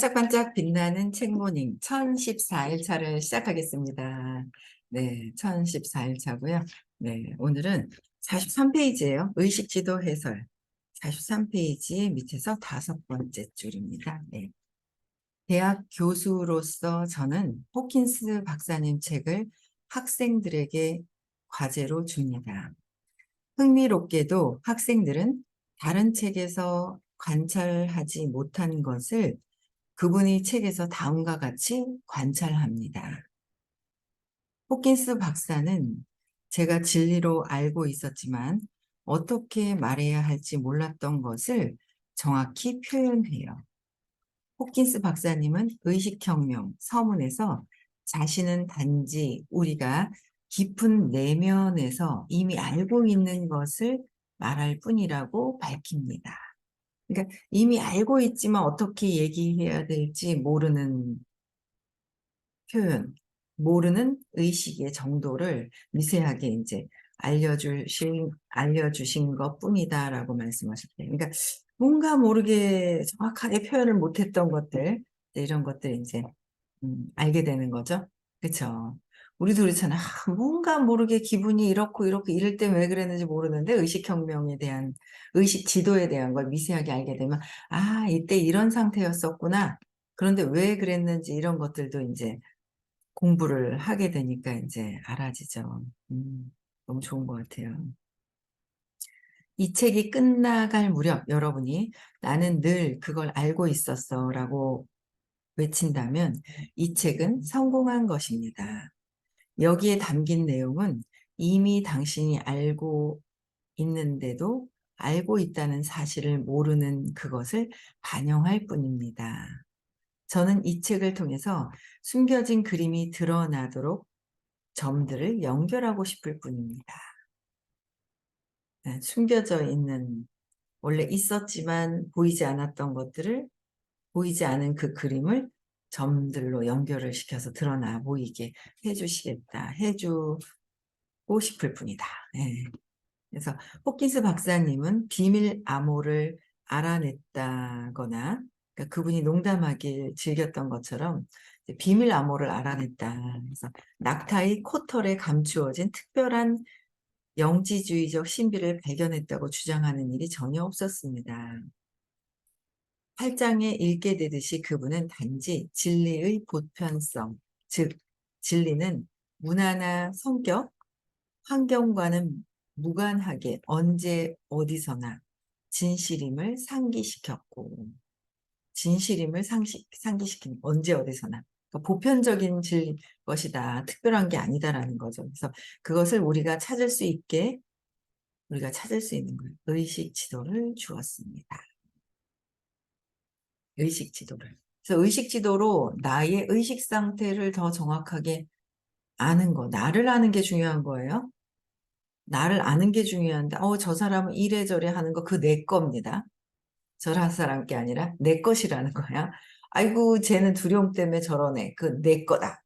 반짝반짝 빛나는 책모닝 1014일 차를 시작하겠습니다. 네, 1014일 차고요. 네, 오늘은 43페이지예요. 의식지도 해설. 43페이지 밑에서 5번째 줄입니다. 네. 대학 교수로서 저는 호킨스 박사님 책을 학생들에게 과제로 줍니다. 흥미롭게도 학생들은 다른 책에서 관찰하지 못한 것을 그분이 책에서 다음과 같이 관찰합니다. 호킨스 박사는 제가 진리로 알고 있었지만 어떻게 말해야 할지 몰랐던 것을 정확히 표현해요. 호킨스 박사님은 의식혁명 서문에서 자신은 단지 우리가 깊은 내면에서 이미 알고 있는 것을 말할 뿐이라고 밝힙니다. 그러니까 이미 알고 있지만 어떻게 얘기해야 될지 모르는 표현, 모르는 의식의 정도를 미세하게 이제 알려주신 것 뿐이다라고 말씀하셨대요. 그러니까 뭔가 모르게 정확하게 표현을 못했던 것들, 이런 것들 이제 알게 되는 거죠. 그렇죠. 우리도 그렇잖아. 뭔가 모르게 기분이 이렇고 이렇고 이럴 때 왜 그랬는지 모르는데 의식혁명에 대한, 의식 지도에 대한 걸 미세하게 알게 되면 이때 이런 상태였었구나. 그런데 왜 그랬는지 이런 것들도 이제 공부를 하게 되니까 이제 알아지죠. 너무 좋은 것 같아요. 이 책이 끝나갈 무렵 여러분이 나는 늘 그걸 알고 있었어 라고 외친다면 이 책은 성공한 것입니다. 여기에 담긴 내용은 이미 당신이 알고 있는데도 알고 있다는 사실을 모르는 그것을 반영할 뿐입니다. 저는 이 책을 통해서 숨겨진 그림이 드러나도록 점들을 연결하고 싶을 뿐입니다. 숨겨져 있는, 원래 있었지만 보이지 않았던 것들을, 보이지 않은 그 그림을 점들로 연결을 시켜서 드러나 보이게 해주고 싶을 뿐이다. 네. 그래서 호킨스 박사님은 비밀 암호를 알아냈다거나, 그러니까 그분이 농담하길 즐겼던 것처럼 비밀 암호를 알아냈다. 그래서 낙타의 코털에 감추어진 특별한 영지주의적 신비를 발견했다고 주장하는 일이 전혀 없었습니다. 8장에 읽게 되듯이 그분은 단지 진리의 보편성, 즉 진리는 문화나 성격, 환경과는 무관하게 언제 어디서나 진실임을 상기시켰고, 진실임을 상기시킨 언제 어디서나, 그러니까 보편적인 것이다, 특별한 게 아니다라는 거죠. 그래서 그것을 우리가 찾을 수 있는 거예요. 의식 지도를 주었습니다. 의식 지도를. 그래서 의식 지도로 나의 의식 상태를 더 정확하게 아는 거, 나를 아는 게 중요한 거예요. 나를 아는 게 중요한데, 저 사람은 이래저래 하는 거, 그 내 겁니다. 저런 사람 게 아니라 내 것이라는 거야. 아이고, 쟤는 두려움 때문에 저러네. 그 내 거다.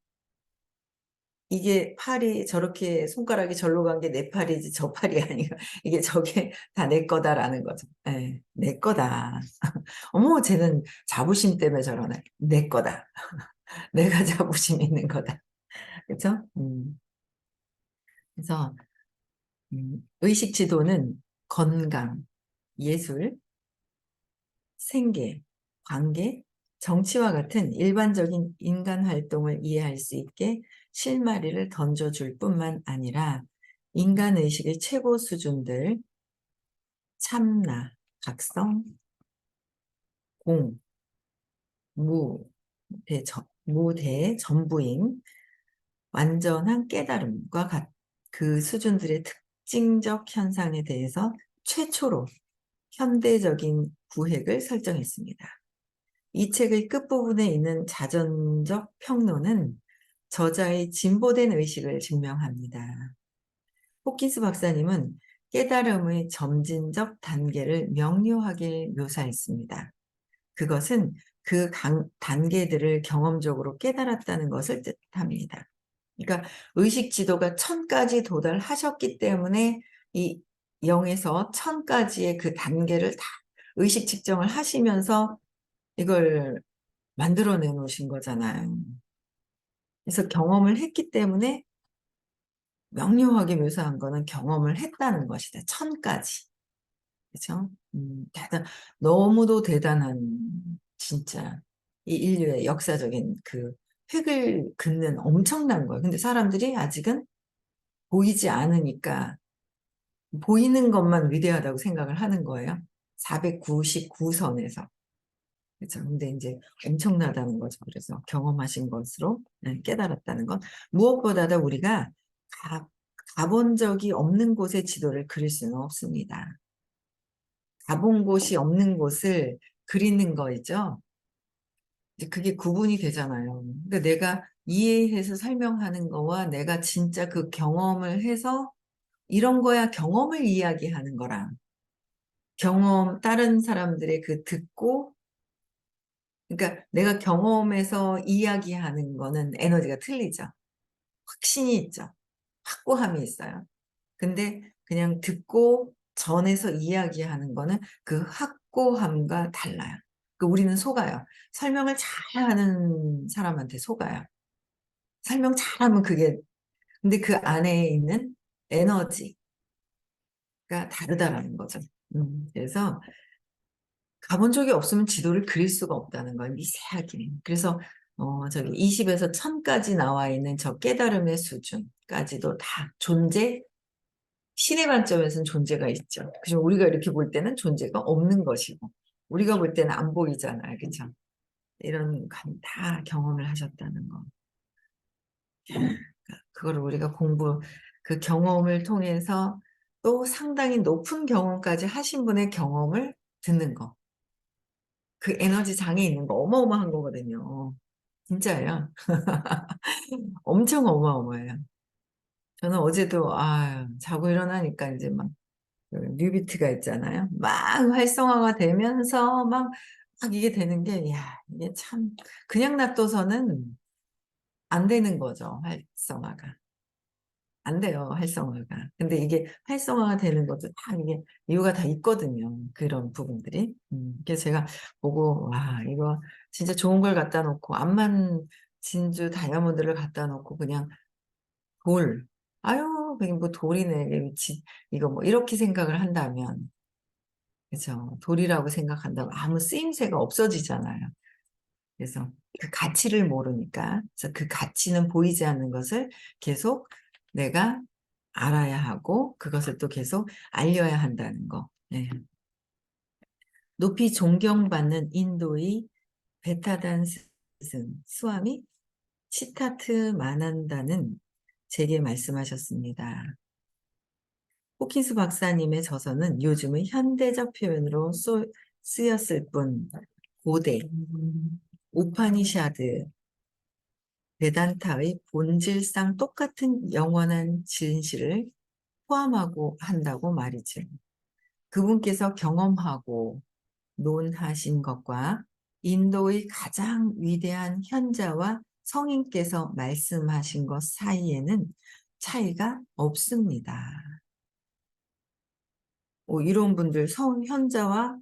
이게 팔이 저렇게 손가락이 절로 간 게 내 팔이지 저 팔이 아니고 이게 저게 다 내 거다라는 거죠. 네, 내 거다. 어머, 쟤는 자부심 때문에 저러네. 내 거다. 내가 자부심 있는 거다. 그렇죠? 그래서 의식 지도는 건강, 예술, 생계, 관계, 정치와 같은 일반적인 인간 활동을 이해할 수 있게 실마리를 던져줄 뿐만 아니라 인간의식의 최고 수준들, 참나, 각성, 공, 무, 무대, 전부임, 완전한 깨달음과 그 수준들의 특징적 현상에 대해서 최초로 현대적인 구획을 설정했습니다. 이 책의 끝부분에 있는 자전적 평론은 저자의 진보된 의식을 증명합니다. 호킨스 박사님은 깨달음의 점진적 단계를 명료하게 묘사했습니다. 그것은 그 단계들을 경험적으로 깨달았다는 것을 뜻합니다. 그러니까 의식 지도가 1000까지 도달하셨기 때문에 이 0에서 1000까지의 그 단계를 다 의식 측정을 하시면서 이걸 만들어내 놓으신 거잖아요. 그래서 경험을 했기 때문에 명료하게 묘사한 거는 경험을 했다는 것이다. 천까지. 그죠? 너무도 대단한, 진짜, 이 인류의 역사적인 그 획을 긋는 엄청난 거예요. 근데 사람들이 아직은 보이지 않으니까 보이는 것만 위대하다고 생각을 하는 거예요. 499선에서. 그죠? 근데 이제 엄청나다는 거죠. 그래서 경험하신 것으로 깨달았다는 것. 무엇보다도 우리가 가, 가본 적이 없는 곳의 지도를 그릴 수는 없습니다. 가본 곳이 없는 곳을 그리는 거죠. 이제 그게 구분이 되잖아요. 그러니까 내가 이해해서 설명하는 거와 내가 진짜 그 경험을 해서 이런 거야 경험을 이야기하는 거랑 경험, 다른 사람들의 그 듣고, 그러니까 내가 경험해서 이야기하는 거는 에너지가 틀리죠. 확신이 있죠. 확고함이 있어요. 근데 그냥 듣고 전해서 이야기하는 거는 그 확고함과 달라요. 그 우리는 속아요. 설명을 잘하는 사람한테 속아요. 설명 잘하면 그게, 근데 그 안에 있는 에너지가 다르다라는 거죠. 그래서 가본 적이 없으면 지도를 그릴 수가 없다는 걸 미세하게. 그래서 저기 20에서 1000까지 나와 있는 저 깨달음의 수준까지도 다 존재, 신의 관점에서는 존재가 있죠. 그죠? 우리가 이렇게 볼 때는 존재가 없는 것이고, 우리가 볼 때는 안 보이잖아요. 그죠? 이런 다 경험을 하셨다는 거. 그걸 우리가 그 경험을 통해서 또 상당히 높은 경험까지 하신 분의 경험을 듣는 거. 그 에너지 장에 있는 거 어마어마한 거거든요. 진짜예요. 엄청 어마어마해요. 저는 어제도, 자고 일어나니까 이제 막, 그 뉴비트가 있잖아요. 막 활성화가 되면서 막 이게 되는 게, 야, 이게 참, 그냥 놔둬서는 안 되는 거죠. 활성화가. 안 돼요, 활성화가. 근데 이게 활성화가 되는 것도 다 이게 이유가 다 있거든요. 그런 부분들이. 그래서 제가 보고, 와, 이거 진짜 좋은 걸 갖다 놓고, 암만 진주 다이아몬드를 갖다 놓고 그냥 돌. 아유, 그게 뭐 돌이네. 이거 뭐 이렇게 생각을 한다면, 그죠. 돌이라고 생각한다면 아무 쓰임새가 없어지잖아요. 그래서 그 가치를 모르니까, 그래서 그 가치는 보이지 않는 것을 계속 내가 알아야 하고, 그것을 또 계속 알려야 한다는 거. 네. 높이 존경받는 인도의 베타단스 스승 스와미 시타트 마난다는 제게 말씀하셨습니다. 호킨스 박사님의 저서는 요즘의 현대적 표현으로 쓰였을 뿐 고대, 우파니샤드, 베단타의 본질상 똑같은 영원한 진실을 포함하고 한다고 말이죠. 그분께서 경험하고 논하신 것과 인도의 가장 위대한 현자와 성인께서 말씀하신 것 사이에는 차이가 없습니다. 이런 분들,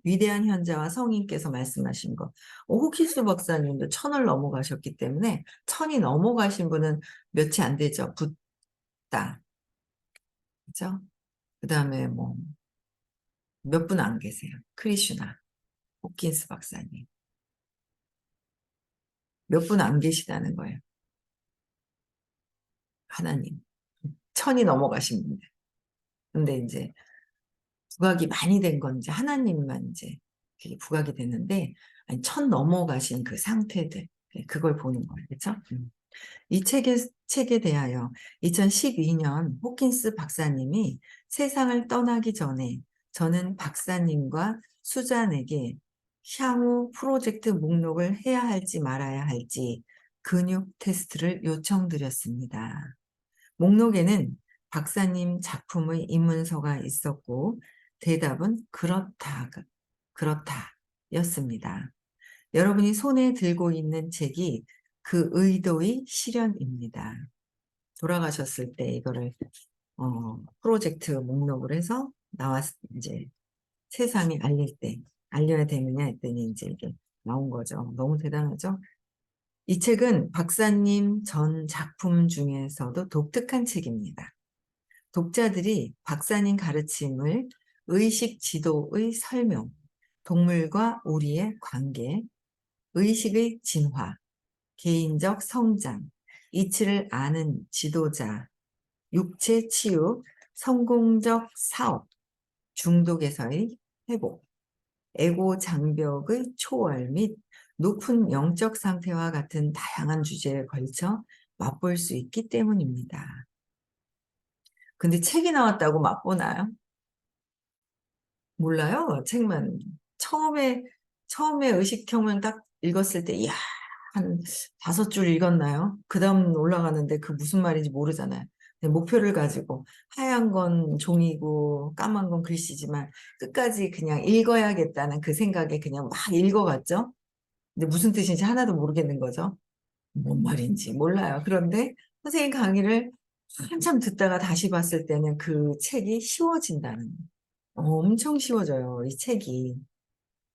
위대한 현자와 성인께서 말씀하신 것. 호키스 박사님도 1000을 넘어가셨기 때문에, 1000이 넘어가신 분은 몇이 안 되죠. 붓다. 그죠? 그 다음에 뭐, 몇 분 안 계세요. 크리슈나, 호킨스 박사님. 몇 분 안 계시다는 거예요. 하나님. 1000이 넘어가신 분들. 근데 이제, 부각이 많이 된 건 이제 하나님만 이제, 그게 부각이 됐는데, 아니, 1000 넘어가신 그 상태들. 그걸 보는 거예요. 그죠? 이 책에 대하여 2012년 호킨스 박사님이 세상을 떠나기 전에 저는 박사님과 수잔에게 향후 프로젝트 목록을 해야 할지 말아야 할지 근육 테스트를 요청드렸습니다. 목록에는 박사님 작품의 입문서가 있었고 대답은 그렇다 였습니다. 여러분이 손에 들고 있는 책이 그 의도의 실현입니다. 돌아가셨을 때 이거를 프로젝트 목록을 해서 이제 세상에 알려야 되느냐 했더니 이제 이게 나온 거죠. 너무 대단하죠? 이 책은 박사님 전 작품 중에서도 독특한 책입니다. 독자들이 박사님 가르침을 의식 지도의 설명, 동물과 우리의 관계, 의식의 진화, 개인적 성장, 이치를 아는 지도자, 육체 치유, 성공적 사업, 중독에서의 회복, 에고 장벽의 초월 및 높은 영적 상태와 같은 다양한 주제에 걸쳐 맛볼 수 있기 때문입니다. 근데 책이 나왔다고 맛보나요? 몰라요. 책만. 처음에 의식혁명 딱 읽었을 때, 이야, 한 5줄 읽었나요? 그 다음 올라가는데 그 무슨 말인지 모르잖아요. 근데 목표를 가지고 하얀 건 종이고 까만 건 글씨지만 끝까지 그냥 읽어야겠다는 그 생각에 그냥 막 읽어갔죠. 근데 무슨 뜻인지 하나도 모르겠는 거죠. 뭔 말인지 몰라요. 그런데 선생님 강의를 한참 듣다가 다시 봤을 때는 그 책이 쉬워진다는 엄청 쉬워져요, 이 책이.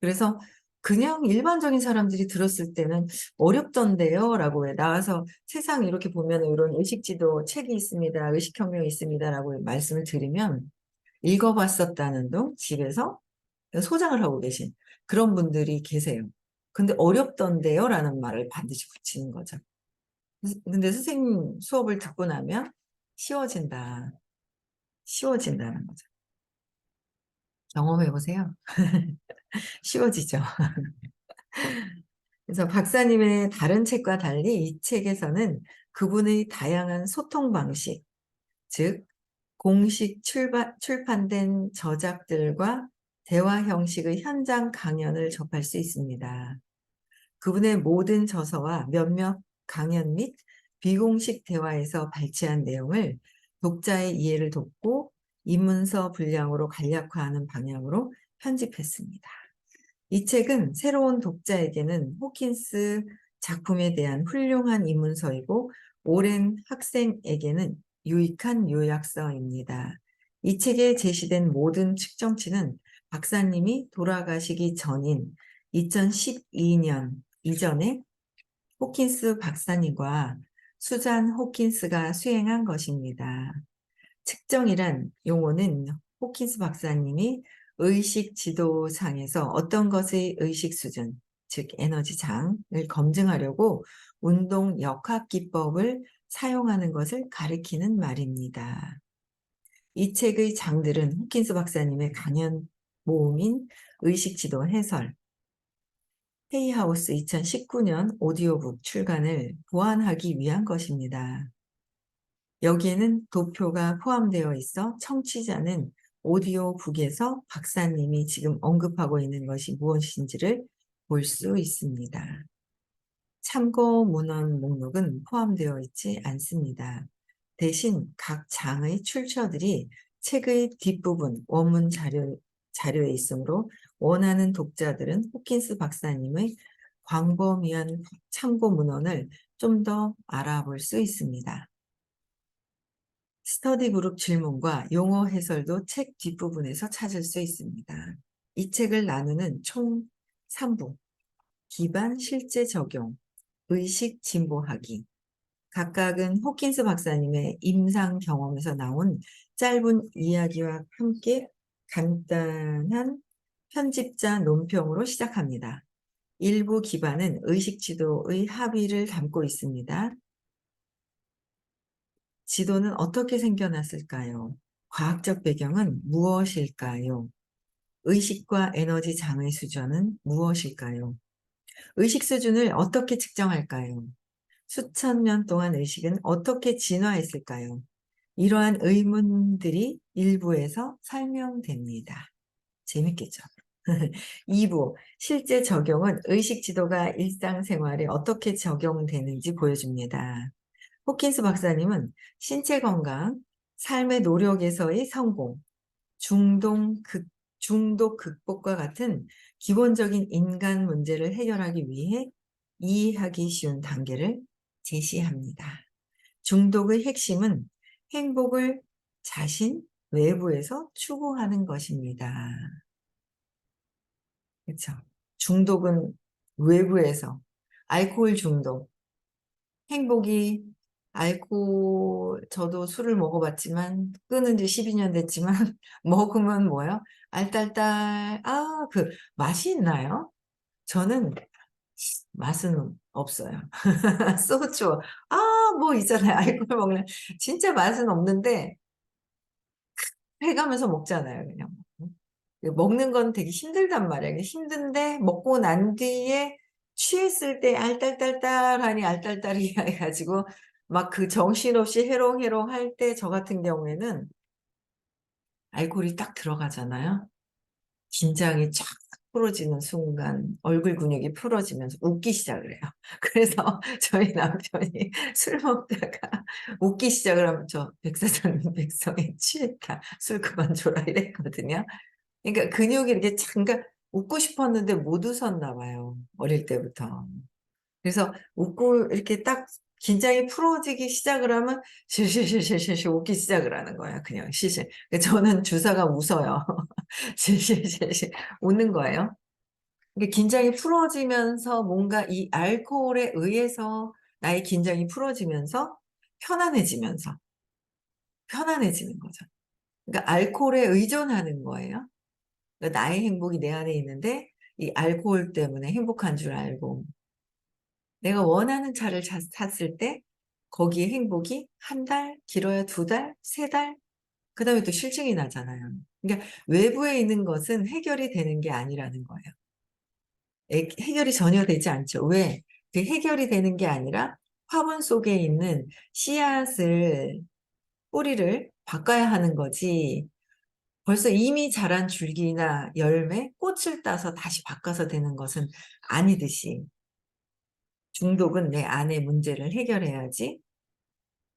그래서 그냥 일반적인 사람들이 들었을 때는 어렵던데요? 라고 왜 나와서 세상 이렇게 보면 이런 의식지도 책이 있습니다. 의식혁명이 있습니다. 라고 말씀을 드리면 읽어봤었다는 둥 집에서 소장을 하고 계신 그런 분들이 계세요. 근데 어렵던데요? 라는 말을 반드시 붙이는 거죠. 근데 선생님 수업을 듣고 나면 쉬워진다. 쉬워진다는 거죠. 경험해 보세요. 쉬워지죠. 그래서 박사님의 다른 책과 달리 이 책에서는 그분의 다양한 소통 방식, 즉 공식 출판된 저작들과 대화 형식의 현장 강연을 접할 수 있습니다. 그분의 모든 저서와 몇몇 강연 및 비공식 대화에서 발췌한 내용을 독자의 이해를 돕고 입문서 분량으로 간략화하는 방향으로 편집했습니다. 이 책은 새로운 독자에게는 호킨스 작품에 대한 훌륭한 입문서이고 오랜 학생에게는 유익한 요약서입니다. 이 책에 제시된 모든 측정치는 박사님이 돌아가시기 전인 2012년 이전에 호킨스 박사님과 수잔 호킨스가 수행한 것입니다. 측정이란 용어는 호킨스 박사님이 의식 지도상에서 어떤 것의 의식 수준, 즉 에너지 장을 검증하려고 운동 역학 기법을 사용하는 것을 가리키는 말입니다. 이 책의 장들은 호킨스 박사님의 강연 모음인 의식 지도 해설, 헤이하우스 2019년 오디오북 출간을 보완하기 위한 것입니다. 여기에는 도표가 포함되어 있어 청취자는 오디오북에서 박사님이 지금 언급하고 있는 것이 무엇인지를 볼 수 있습니다. 참고 문헌 목록은 포함되어 있지 않습니다. 대신 각 장의 출처들이 책의 뒷부분 원문 자료에 있으므로 원하는 독자들은 호킨스 박사님의 광범위한 참고 문헌을 좀 더 알아볼 수 있습니다. 스터디 그룹 질문과 용어 해설도 책 뒷부분에서 찾을 수 있습니다. 이 책을 나누는 총 3부, 기반 실제 적용, 의식 진보하기. 각각은 호킨스 박사님의 임상 경험에서 나온 짧은 이야기와 함께 간단한 편집자 논평으로 시작합니다. 일부 기반은 의식 지도의 합의를 담고 있습니다. 지도는 어떻게 생겨났을까요? 과학적 배경은 무엇일까요? 의식과 에너지 장의 수준은 무엇일까요? 의식 수준을 어떻게 측정할까요? 수천 년 동안 의식은 어떻게 진화했을까요? 이러한 의문들이 일부에서 설명됩니다. 재밌겠죠? 2부, 실제 적용은 의식 지도가 일상생활에 어떻게 적용되는지 보여줍니다. 호킨스 박사님은 신체 건강, 삶의 노력에서의 성공, 중동 중독 극복과 같은 기본적인 인간 문제를 해결하기 위해 이해하기 쉬운 단계를 제시합니다. 중독의 핵심은 행복을 자신 외부에서 추구하는 것입니다. 그렇죠? 중독은 외부에서. 알코올 중독. 행복이, 저도 술을 먹어봤지만, 끊은 지 12년 됐지만, 먹으면 뭐요? 알딸딸, 맛이 있나요? 저는 맛은 없어요. 소주, 뭐 있잖아요. 알코올 먹는, 진짜 맛은 없는데, 해가면서 먹잖아요, 그냥. 먹는 건 되게 힘들단 말이에요. 힘든데, 먹고 난 뒤에 취했을 때 알딸딸딸하니 알딸딸이 해가지고, 막 그 정신없이 해롱해롱 할 때, 저 같은 경우에는 알코올이 딱 들어가잖아요. 긴장이 쫙 풀어지는 순간 얼굴 근육이 풀어지면서 웃기 시작을 해요. 그래서 저희 남편이 술 먹다가 웃기 시작을 하면 저 백사장님 백성에 취했다. 술 그만 줘라 이랬거든요. 그러니까 근육이 이렇게 잠깐 웃고 싶었는데 못 웃었나 봐요. 어릴 때부터. 그래서 웃고 이렇게 딱 긴장이 풀어지기 시작을 하면 실실실실실 웃기 시작을 하는 거예요. 그냥 실실. 저는 주사가 웃어요. 실실실실 웃는 거예요. 이게 긴장이 풀어지면서 뭔가 이 알코올에 의해서 나의 긴장이 풀어지면서 편안해지면서 편안해지는 거죠. 그러니까 알코올에 의존하는 거예요. 그러니까 나의 행복이 내 안에 있는데 이 알코올 때문에 행복한 줄 알고 내가 원하는 차를 샀을 때 거기에 행복이 한 달, 길어야 두 달, 세 달, 그 다음에 또 실증이 나잖아요. 그러니까 외부에 있는 것은 해결이 되는 게 아니라는 거예요. 해결이 전혀 되지 않죠. 왜? 그 해결이 되는 게 아니라 화분 속에 있는 씨앗을, 뿌리를 바꿔야 하는 거지. 벌써 이미 자란 줄기나 열매, 꽃을 따서 다시 바꿔서 되는 것은 아니듯이 중독은 내 안의 문제를 해결해야지.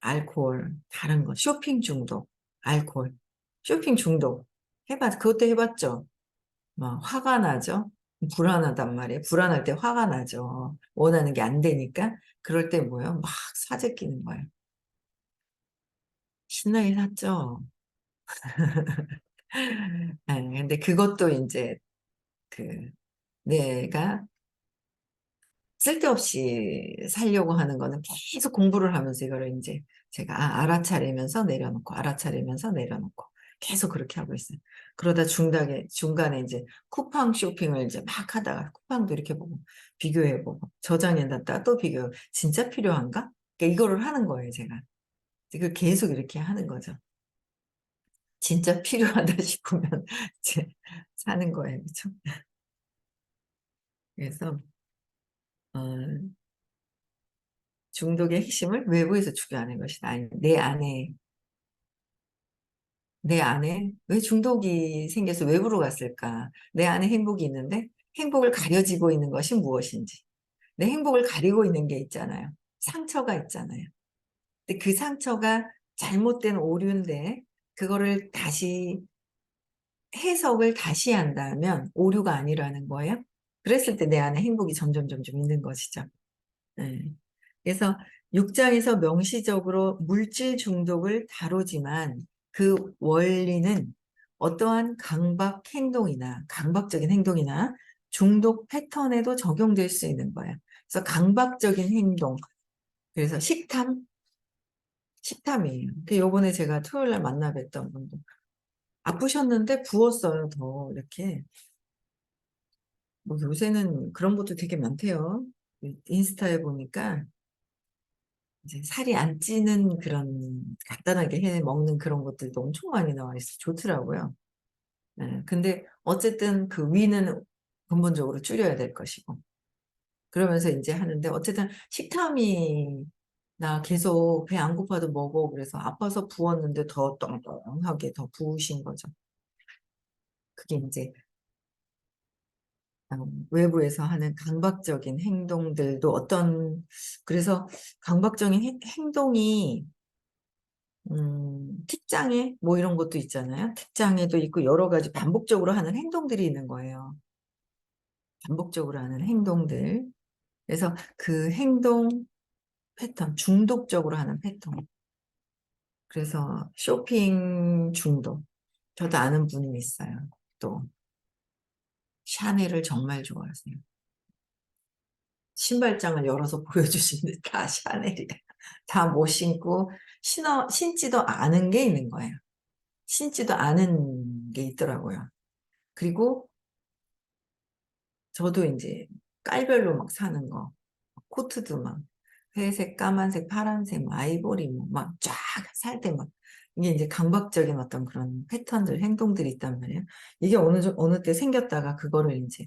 알코올, 다른 거, 쇼핑 중독, 알코올, 쇼핑 중독. 그것도 해봤죠. 막 화가 나죠. 불안하단 말이에요. 불안할 때 화가 나죠. 원하는 게 안 되니까. 그럴 때 뭐예요? 막 사재 끼는 거예요. 신나게 샀죠. 근데 그것도 이제 그 내가 쓸데없이 살려고 하는 거는 계속 공부를 하면서 이거를 이제 제가 알아차리면서 내려놓고 알아차리면서 내려놓고 계속 그렇게 하고 있어요. 그러다 중간에 이제 쿠팡 쇼핑을 이제 막 하다가 쿠팡도 이렇게 보고 비교해보고 저장해놨다가 또 비교. 진짜 필요한가? 그러니까 이거를 하는 거예요, 제가. 그 계속 이렇게 하는 거죠. 진짜 필요하다 싶으면 이제 사는 거예요, 그렇죠? 그래서 어, 중독의 핵심을 외부에서 추구하는 것이다. 아니, 내 안에 왜 중독이 생겨서 외부로 갔을까? 내 안에 행복이 있는데 행복을 가려지고 있는 것이 무엇인지. 내 행복을 가리고 있는 게 있잖아요. 상처가 있잖아요. 근데 그 상처가 잘못된 오류인데 그거를 다시 해석을 다시 한다면 오류가 아니라는 거예요. 그랬을 때 내 안에 행복이 점점 점점 있는 것이죠. 네. 그래서 6장에서 명시적으로 물질 중독을 다루지만 그 원리는 어떠한 강박적인 행동이나 중독 패턴에도 적용될 수 있는 거예요. 그래서 강박적인 행동, 그래서 식탐이에요. 그 요번에 제가 토요일 날 만나 뵀던 분도 아프셨는데 부었어요, 더 이렇게. 뭐 요새는 그런 것도 되게 많대요. 인스타에 보니까 이제 살이 안 찌는 그런 간단하게 해 먹는 그런 것들도 엄청 많이 나와 있어 좋더라고요. 근데 어쨌든 그 위는 근본적으로 줄여야 될 것이고 그러면서 이제 하는데 어쨌든 식탐이 나 계속 배 안 고파도 먹어 그래서 아파서 부었는데 더 똥똥하게 더 부으신 거죠. 그게 이제 외부에서 하는 강박적인 행동들도 그래서 강박적인 행동이 틱장애 뭐 이런 것도 있잖아요. 틱장애도 있고 여러 가지 반복적으로 하는 행동들이 있는 거예요. 반복적으로 하는 행동들. 그래서 그 행동 패턴, 중독적으로 하는 패턴. 그래서 쇼핑 중독. 저도 아는 분이 있어요. 또 샤넬을 정말 좋아하세요. 신발장을 열어서 보여주시는데 다 샤넬이야. 다 못 신고 신지도 않은 게 있는 거예요. 신지도 않은 게 있더라고요. 그리고 저도 이제 깔별로 막 사는 거, 코트도 막 회색, 까만색, 파란색, 뭐 아이보리 막 쫙 살 때 막 이게 이제 강박적인 어떤 그런 패턴들, 행동들이 있단 말이에요. 이게 어느 때 생겼다가 그거를 이제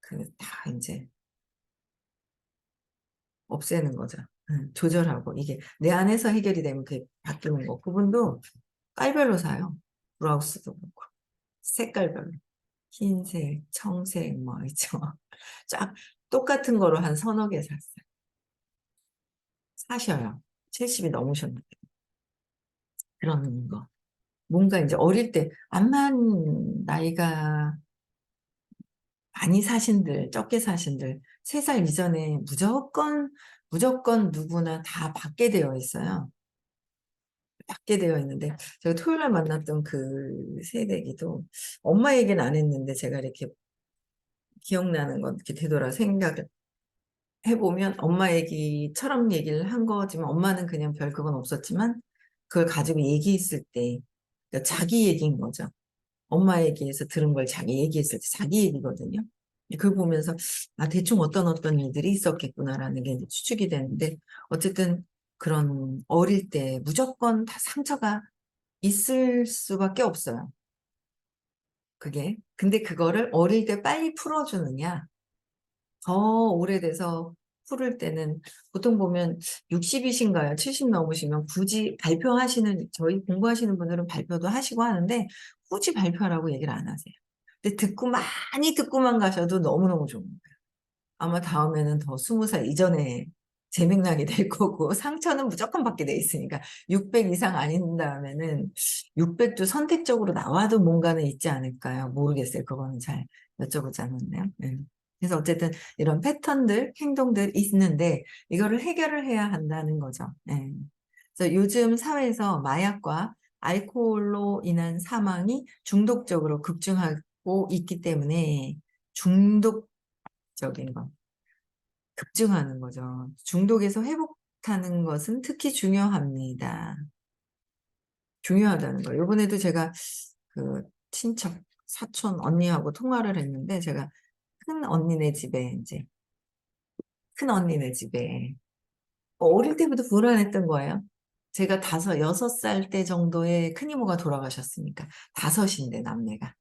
그 다 이제 없애는 거죠. 조절하고 이게 내 안에서 해결이 되면 그게 바뀌는 거. 그분도 깔별로 사요. 브라우스도 그렇고 색깔별로 흰색, 청색 뭐 있죠. 쫙 똑같은 거로 한 서너 개 샀어요. 사셔요. 70이 넘으셨는데 그런 거. 뭔가 이제 어릴 때 암만 나이가 많이 사신들, 적게 사신들 3살 이전에 무조건 누구나 다 받게 되어 있어요. 받게 되어 있는데 제가 토요일 날 만났던 그 세대기도 엄마 얘기는 안 했는데 제가 이렇게 기억나는 건 이렇게 되돌아 생각을 해보면 엄마 얘기처럼 얘기를 한 거지만 엄마는 그냥 별 그건 없었지만 그걸 가지고 얘기했을 때 그러니까 자기 얘기인 거죠. 엄마 얘기에서 들은 걸 자기 얘기했을 때 자기 얘기거든요. 그걸 보면서 아 대충 어떤 일들이 있었겠구나라는 게 이제 추측이 되는데 어쨌든 그런 어릴 때 무조건 다 상처가 있을 수밖에 없어요. 그게. 근데 그거를 어릴 때 빨리 풀어주느냐 더 오래돼서 풀을 때는 보통 보면 60이신가요? 70 넘으시면 굳이 저희 공부하시는 분들은 발표도 하시고 하는데 굳이 발표하라고 얘기를 안 하세요. 근데 많이 듣고만 가셔도 너무너무 좋은 거예요. 아마 다음에는 더 20살 이전에 재명락이 될 거고 상처는 무조건 받게 돼 있으니까 600 이상 아닌 다음에는 600도 선택적으로 나와도 뭔가는 있지 않을까요? 모르겠어요. 그거는 잘 여쭤보지 않았네요. 네. 그래서 어쨌든 이런 패턴들, 행동들 있는데 이거를 해결을 해야 한다는 거죠. 네. 그래서 요즘 사회에서 마약과 알코올로 인한 사망이 중독적으로 급증하고 있기 때문에 중독적인 거. 급증하는 거죠. 중독에서 회복하는 것은 특히 중요합니다. 중요하다는 거예요. 이번에도 제가 그 친척, 사촌 언니하고 통화를 했는데 제가 큰 언니네 집에 이제 큰 언니네 집에 어릴 때부터 불안했던 거예요. 제가 6살 때 정도에 큰 이모가 돌아가셨으니까 다섯인데 남매가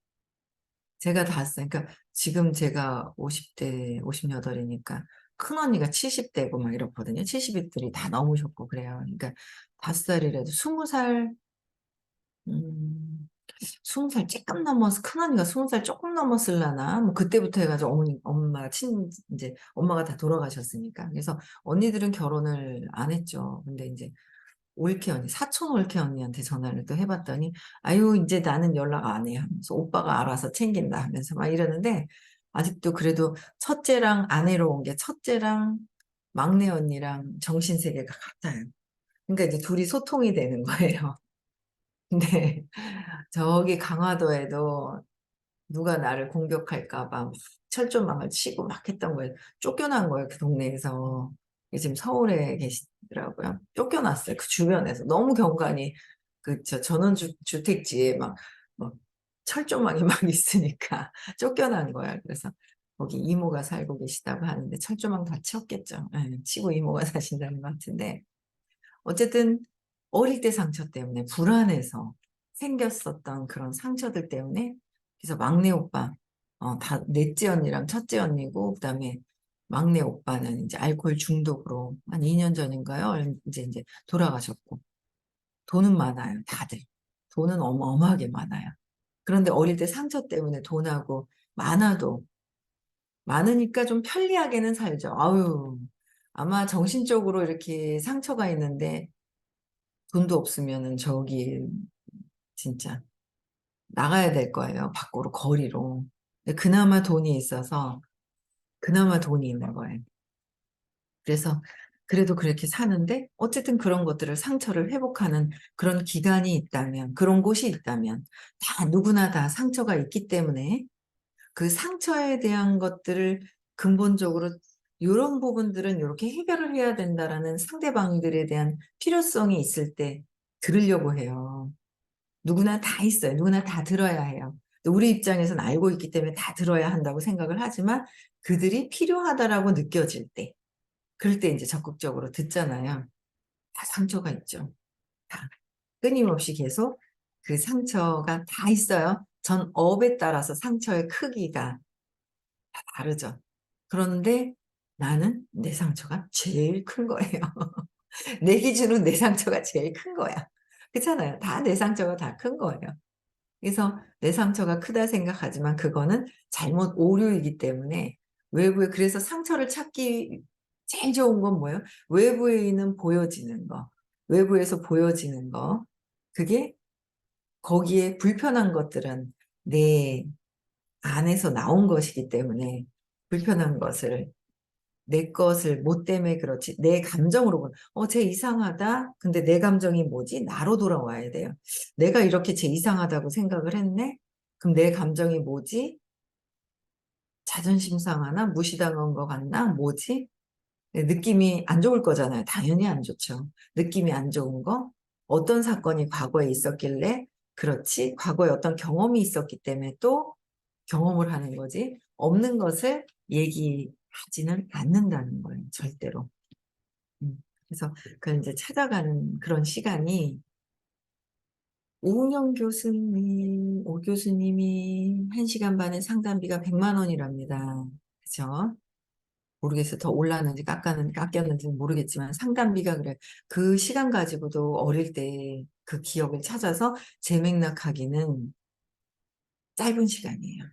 제가 다 했어요. 그러니까 지금 제가 50대, 58이니까 큰 언니가 70대고 막 이렇거든요. 70일들이 다 넘으셨고 그래요. 그러니까 5살이라도 20살, 음, 20살 조금 넘어서, 큰 언니가 20살 조금 넘었을라나? 뭐 그때부터 해가지고 이제 엄마가 다 돌아가셨으니까. 그래서 언니들은 결혼을 안 했죠. 근데 이제 올케 언니, 사촌 올케 언니한테 전화를 또 해봤더니, 아유, 이제 나는 연락 안 해. 하면서 오빠가 알아서 챙긴다 하면서 막 이러는데, 아직도 그래도 첫째랑 아내로 온 게 첫째랑 막내 언니랑 정신세계가 같아요. 그러니까 이제 둘이 소통이 되는 거예요. 근데 저기 강화도에도 누가 나를 공격할까 봐 철조망을 치고 막 했던 거예요. 쫓겨난 거예요, 그 동네에서. 지금 서울에 계시더라고요. 쫓겨났어요, 그 주변에서. 너무 경관이, 주택지에 막 철조망이 막 있으니까 쫓겨난 거야. 그래서 거기 이모가 살고 계시다고 하는데 철조망 다 치웠겠죠. 예, 치고 이모가 사신다는 것 같은데. 어쨌든 어릴 때 상처 때문에 불안해서 생겼었던 그런 상처들 때문에 그래서 막내 오빠 다 넷째 언니랑 첫째 언니고 그다음에 막내 오빠는 이제 알코올 중독으로 한 2년 전인가요? 이제 돌아가셨고 돈은 많아요, 다들. 돈은 어마어마하게 많아요. 그런데 어릴 때 상처 때문에 돈하고 많아도 많으니까 좀 편리하게는 살죠. 아유, 아마 정신적으로 이렇게 상처가 있는데 돈도 없으면은 저기 진짜 나가야 될 거예요. 밖으로 거리로. 근데 그나마 돈이 있는 거예요. 그래서 그래도 그렇게 사는데 어쨌든 그런 것들을 상처를 회복하는 그런 기간이 있다면 그런 곳이 있다면 다 누구나 다 상처가 있기 때문에 그 상처에 대한 것들을 근본적으로 이런 부분들은 이렇게 해결을 해야 된다라는 상대방들에 대한 필요성이 있을 때 들으려고 해요. 누구나 다 있어요. 누구나 다 들어야 해요. 우리 입장에서는 알고 있기 때문에 다 들어야 한다고 생각을 하지만 그들이 필요하다라고 느껴질 때, 그럴 때 이제 적극적으로 듣잖아요. 다 상처가 있죠. 다. 끊임없이 계속 그 상처가 다 있어요. 전 업에 따라서 상처의 크기가 다 다르죠. 그런데 나는 내 상처가 제일 큰 거예요. 내 기준으로 내 상처가 제일 큰 거야. 그렇잖아요. 다 내 상처가 다 큰 거예요. 그래서 내 상처가 크다 생각하지만 그거는 잘못 오류이기 때문에 외부에, 그래서 상처를 찾기 제일 좋은 건 뭐예요? 외부에 있는 보여지는 거. 외부에서 보여지는 거. 그게 거기에 불편한 것들은 내 안에서 나온 것이기 때문에 불편한 것을, 내 것을 못 때문에 그렇지. 내 감정으로 보면 쟤 이상하다. 근데 내 감정이 뭐지? 나로 돌아와야 돼요. 내가 이렇게 쟤 이상하다고 생각을 했네. 그럼 내 감정이 뭐지? 자존심 상하나? 무시당한 것 같나? 뭐지? 네, 느낌이 안 좋을 거잖아요. 당연히 안 좋죠. 느낌이 안 좋은 거? 어떤 사건이 과거에 있었길래 그렇지? 과거에 어떤 경험이 있었기 때문에 또 경험을 하는 거지. 없는 것을 얘기하지는 않는다는 거예요. 절대로. 그래서 그걸 이제 찾아가는 그런 시간이, 오 교수님이 1시간 반에 상담비가 100만 원이랍니다. 그죠? 모르겠어요. 더 올랐는지 깎였는지 모르겠지만 상담비가 그래. 그 시간 가지고도 어릴 때 그 기억을 찾아서 재맥락하기는 짧은 시간이에요.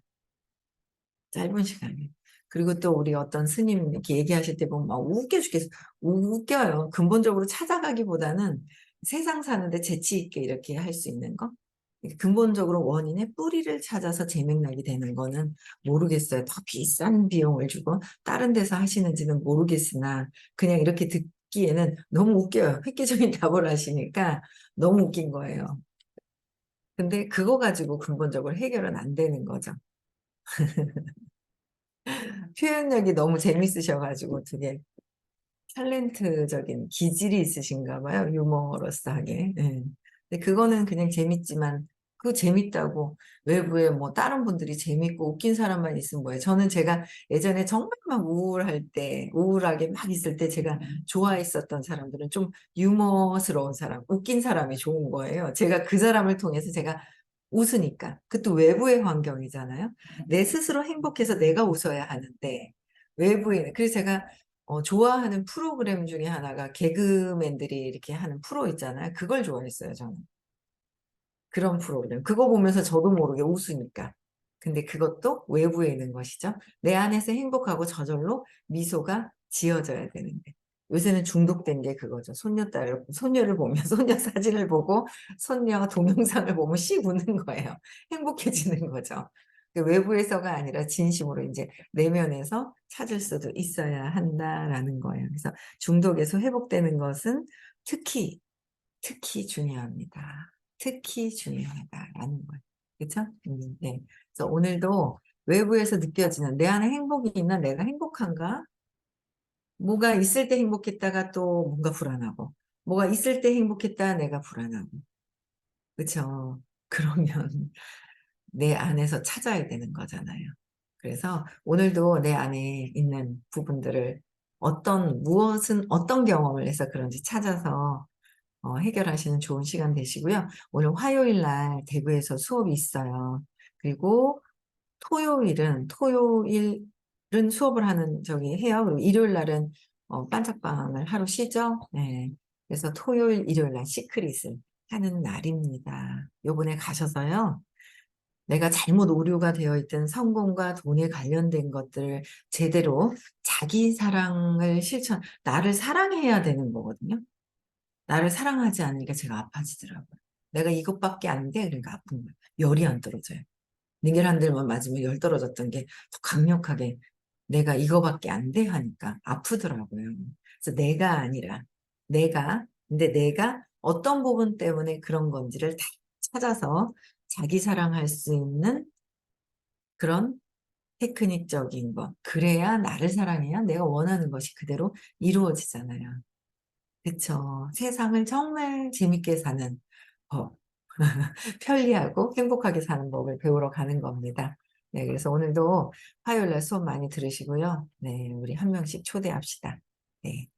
짧은 시간이에요. 그리고 또 우리 어떤 스님 이렇게 얘기하실 때 보면 막 웃겨 죽겠어. 웃겨요. 근본적으로 찾아가기보다는 세상 사는데 재치 있게 이렇게 할 수 있는 거. 근본적으로 원인의 뿌리를 찾아서 재맥락이 되는 거는 모르겠어요. 더 비싼 비용을 주고 다른 데서 하시는지는 모르겠으나 그냥 이렇게 듣기에는 너무 웃겨요. 획기적인 답을 하시니까 너무 웃긴 거예요. 근데 그거 가지고 근본적으로 해결은 안 되는 거죠. 표현력이 너무 재밌으셔가지고 되게 탤런트적인 기질이 있으신가 봐요. 유머러스하게. 예. 근데 그거는 그냥 재밌지만 그 재밌다고 외부에 뭐 다른 분들이 재밌고 웃긴 사람만 있으면 뭐예요. 저는 제가 예전에 정말 막 우울할 때, 우울하게 막 있을 때 제가 좋아했었던 사람들은 좀 유머스러운 사람, 웃긴 사람이 좋은 거예요. 제가 그 사람을 통해서 제가 웃으니까. 그것도 외부의 환경이잖아요. 내 스스로 행복해서 내가 웃어야 하는데 외부에, 그래서 제가 좋아하는 프로그램 중에 하나가 개그맨들이 이렇게 하는 프로 있잖아요. 그걸 좋아했어요, 저는. 그런 프로그램. 그거 보면서 저도 모르게 웃으니까. 근데 그것도 외부에 있는 것이죠. 내 안에서 행복하고 저절로 미소가 지어져야 되는데. 요새는 중독된 게 그거죠. 손녀를 보면, 손녀 사진을 보고, 손녀 동영상을 보면 씩 웃는 거예요. 행복해지는 거죠. 그 외부에서가 아니라 진심으로 이제 내면에서 찾을 수도 있어야 한다라는 거예요. 그래서 중독에서 회복되는 것은 특히 중요합니다. 특히 중요하다라는 거예요. 그렇죠? 네. 그래서 오늘도 외부에서 느껴지는 내 안에 행복이 있나, 내가 행복한가? 뭐가 있을 때 행복했다가 또 뭔가 불안하고, 뭐가 있을 때 행복했다 내가 불안하고, 그렇죠? 그러면 내 안에서 찾아야 되는 거잖아요. 그래서 오늘도 내 안에 있는 부분들을 무엇은 어떤 경험을 해서 그런지 찾아서 해결하시는 좋은 시간 되시고요. 오늘 화요일 날 대구에서 수업이 있어요. 그리고 토요일은 수업을 하는 저기 해요. 그리고 일요일 날은 반짝방을 하루 쉬죠. 네. 그래서 토요일, 일요일 날 시크릿을 하는 날입니다. 요번에 가셔서요. 내가 잘못 오류가 되어 있던 성공과 돈에 관련된 것들을 제대로 자기 사랑을 나를 사랑해야 되는 거거든요. 나를 사랑하지 않으니까 제가 아파지더라고요. 내가 이것밖에 안 돼. 그러니까 아픈 거예요. 열이 안 떨어져요. 링겔 한 대만 맞으면 열 떨어졌던 게 더 강력하게 내가 이거밖에 안 돼 하니까 아프더라고요. 그래서 내가 아니라 근데 내가 어떤 부분 때문에 그런 건지를 다 찾아서 자기 사랑할 수 있는 그런 테크닉적인 것. 그래야 나를 사랑해야 내가 원하는 것이 그대로 이루어지잖아요. 그쵸. 세상을 정말 재밌게 사는 법. 편리하고 행복하게 사는 법을 배우러 가는 겁니다. 네, 그래서 오늘도 화요일 날 수업 많이 들으시고요. 네, 우리 한 명씩 초대합시다. 네.